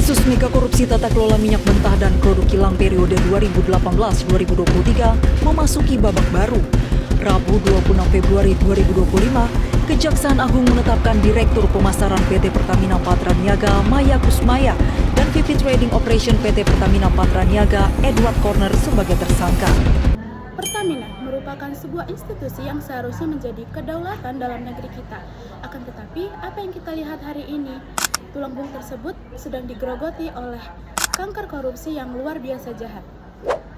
Kasus mega korupsi tata kelola minyak mentah dan produk kilang periode 2018-2023 memasuki babak baru. Rabu 26 Februari 2025, Kejaksaan Agung menetapkan Direktur Pemasaran PT Pertamina Patraniaga Maya Kusmaya dan VP Trading Operation PT Pertamina Patraniaga Edward Corner sebagai tersangka. Pertamina merupakan sebuah institusi yang seharusnya menjadi kedaulatan dalam negeri kita. Akan tetapi, apa yang kita lihat hari ini, tulang bung tersebut sedang digerogoti oleh kanker korupsi yang luar biasa jahat.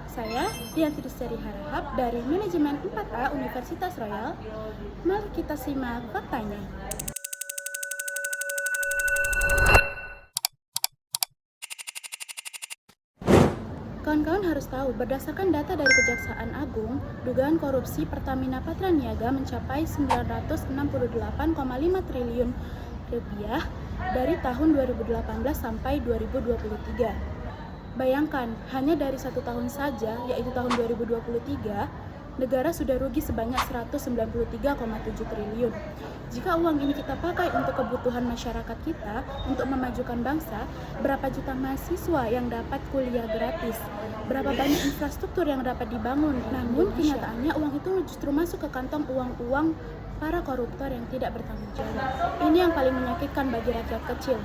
Saya, Dian Trisari Harahap dari Manajemen 4A Universitas Royal. Mari kita simak faktanya. Kawan-kawan harus tahu, berdasarkan data dari Kejaksaan Agung, dugaan korupsi Pertamina Patraniaga mencapai 968,5 triliun rupiah dari tahun 2018 sampai 2023. Bayangkan, hanya dari satu tahun saja, yaitu tahun 2023, negara sudah rugi sebanyak 193,7 triliun. Jika uang ini kita pakai untuk kebutuhan masyarakat kita, untuk memajukan bangsa, berapa juta mahasiswa yang dapat kuliah gratis, berapa banyak infrastruktur yang dapat dibangun. Namun kenyataannya uang itu justru masuk ke kantong uang-uang para koruptor yang tidak bertanggung jawab. Ini yang paling menyakitkan bagi rakyat kecil.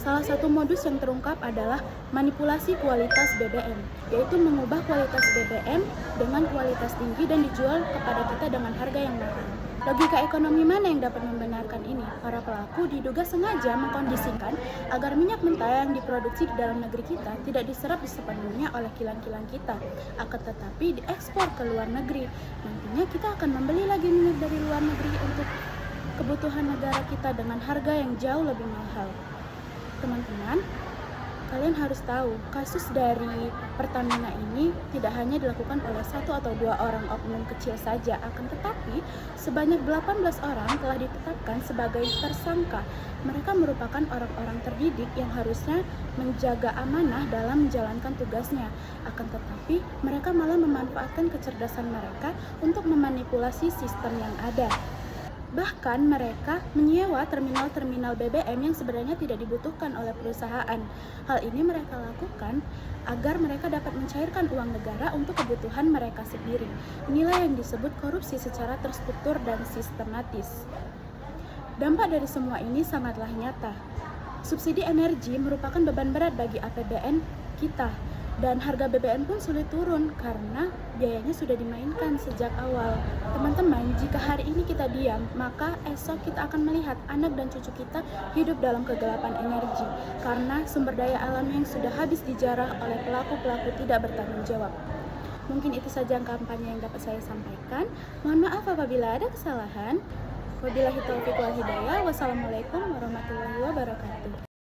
Salah satu modus yang terungkap adalah manipulasi kualitas BBM, yaitu mengubah kualitas BBM dengan kualitas tinggi dan dijual kepada kita dengan harga yang mahal. Logika ekonomi mana yang dapat membenarkan ini? Para pelaku diduga sengaja mengkondisikan agar minyak mentah yang diproduksi di dalam negeri kita tidak diserap sepenuhnya oleh kilang-kilang kita, akan tetapi diekspor ke luar negeri. Nantinya kita akan membeli lagi minyak dari luar negeri untuk kebutuhan negara kita dengan harga yang jauh lebih mahal. Teman-teman, kalian harus tahu, kasus dari Pertamina ini tidak hanya dilakukan oleh satu atau dua orang oknum kecil saja, akan tetapi sebanyak 18 orang telah ditetapkan sebagai tersangka. Mereka merupakan orang-orang terdidik yang harusnya menjaga amanah dalam menjalankan tugasnya. Akan tetapi, mereka malah memanfaatkan kecerdasan mereka untuk memanipulasi sistem yang ada. Bahkan mereka menyewa terminal-terminal BBM yang sebenarnya tidak dibutuhkan oleh perusahaan. Hal ini mereka lakukan agar mereka dapat mencairkan uang negara untuk kebutuhan mereka sendiri. Inilah yang disebut korupsi secara terstruktur dan sistematis. Dampak dari semua ini sangatlah nyata. Subsidi energi merupakan beban berat bagi APBN kita. Dan harga BBM pun sulit turun karena biayanya sudah dimainkan sejak awal. Teman-teman, jika hari ini kita diam, maka esok kita akan melihat anak dan cucu kita hidup dalam kegelapan energi karena sumber daya alam yang sudah habis dijarah oleh pelaku-pelaku tidak bertanggung jawab. Mungkin itu saja kampanye yang dapat saya sampaikan. Mohon maaf apabila ada kesalahan. Wabillahi taufiq wal hidayah. Wassalamualaikum warahmatullahi wabarakatuh.